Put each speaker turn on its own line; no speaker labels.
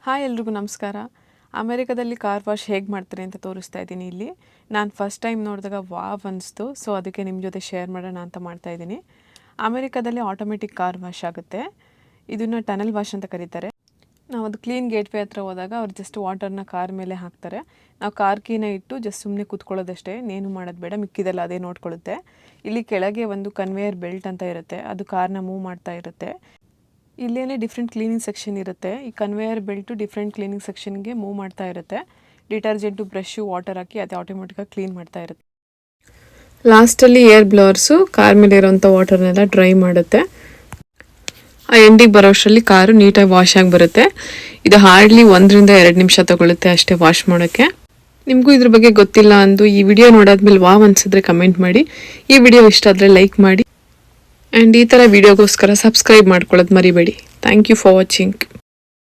Hi ಎಲ್ರಿಗೂ ನಮಸ್ಕಾರ. ಅಮೆರಿಕದಲ್ಲಿ ಕಾರ್ ವಾಶ್ ಹೇಗೆ ಮಾಡ್ತಾರೆ ಅಂತ ತೋರಿಸ್ತಾ ಇದ್ದೀನಿ ಇಲ್ಲಿ. ನಾನು ಫಸ್ಟ್ ಟೈಮ್ ನೋಡಿದಾಗ ವಾವ್ ಅನಿಸ್ತು. ಸೊ ಅದಕ್ಕೆ ನಿಮ್ಮ ಜೊತೆ ಶೇರ್ ಮಾಡೋಣ ಅಂತ ಮಾಡ್ತಾ ಇದ್ದೀನಿ. ಅಮೆರಿಕದಲ್ಲಿ ಆಟೋಮೆಟಿಕ್ ಕಾರ್ ವಾಶ್ ಆಗುತ್ತೆ. ಇದನ್ನು ಟನಲ್ ವಾಶ್ ಅಂತ ಕರೀತಾರೆ. ನಾವು ಅದು ಕ್ಲೀನ್ ಗೇಟ್ವೇ ಹತ್ರ ಹೋದಾಗ ಅವ್ರು ಜಸ್ಟ್ ವಾಟರ್ನ ಕಾರ್ ಮೇಲೆ ಹಾಕ್ತಾರೆ. ನಾವು ಕಾರ್ ಕೀನ ಇಟ್ಟು ಜಸ್ಟ್ ಸುಮ್ಮನೆ ಕೂತ್ಕೊಳ್ಳೋದಷ್ಟೇ, ಏನು ಮಾಡೋದು ಬೇಡ, ಮಿಕ್ಕಿದೆಲ್ಲ ಅದೇ ನೋಡ್ಕೊಳ್ಳುತ್ತೆ. ಇಲ್ಲಿ ಕೆಳಗೆ ಒಂದು ಕನ್ವೇಯರ್ ಬೆಲ್ಟ್ ಅಂತ ಇರುತ್ತೆ, ಅದು ಕಾರ್ನ ಮೂವ್ ಮಾಡ್ತಾ ಇರುತ್ತೆ. ಇಲ್ಲೇನೆ ಡಿಫ್ರೆಂಟ್ ಕ್ಲೀನಿಂಗ್ ಸೆಕ್ಷನ್ ಇರುತ್ತೆ. ಈ ಕನ್ವೇಯರ್ ಬೆಲ್ಟು ಡಿಫ್ರೆಂಟ್ ಕ್ಲೀನಿಂಗ್ ಸೆಕ್ಷನ್ಗೆ ಮೂವ್ ಮಾಡ್ತಾ ಇರುತ್ತೆ. ಡಿಟರ್ಜೆಂಟು, ಬ್ರಷು, ವಾಟರ್ ಹಾಕಿ ಅದು ಆಟೋಮೆಟಿಕಾಗಿ ಕ್ಲೀನ್ ಮಾಡ್ತಾ ಇರುತ್ತೆ. ಲಾಸ್ಟಲ್ಲಿ ಏರ್ ಬ್ಲೋವರ್ಸು ಕಾರ್ ಮೇಲೆ ಇರೋಂಥ ವಾಟರ್ನೆಲ್ಲ ಡ್ರೈ ಮಾಡುತ್ತೆ. ಆ ಎಂಡಿಗೆ ಬರೋ ಅಷ್ಟರಲ್ಲಿ ಕಾರು ನೀಟಾಗಿ ವಾಶ್ ಆಗಿ ಬರುತ್ತೆ. ಇದು ಹಾರ್ಡ್ಲಿ 1 ರಿಂದ 2 ನಿಮಿಷ ತಗೊಳುತ್ತೆ ಅಷ್ಟೇ ವಾಶ್ ಮಾಡೋಕ್ಕೆ. ನಿಮಗೂ ಇದ್ರ ಬಗ್ಗೆ ಗೊತ್ತಿಲ್ಲ ಅಂದು ಈ ವಿಡಿಯೋ ನೋಡಾದ್ಮೇಲೆ ವಾವ್ ಅನಿಸಿದ್ರೆ ಕಮೆಂಟ್ ಮಾಡಿ. ಈ ವಿಡಿಯೋ ಇಷ್ಟ ಆದರೆ ಲೈಕ್ ಮಾಡಿ. ಆ್ಯಂಡ್ ಈ ಥರ ವಿಡಿಯೋಗೋಸ್ಕರ ಸಬ್ಸ್ಕ್ರೈಬ್ ಮಾಡ್ಕೊಳ್ಳೋದು ಮರಿಬೇಡಿ. Thank you for watching.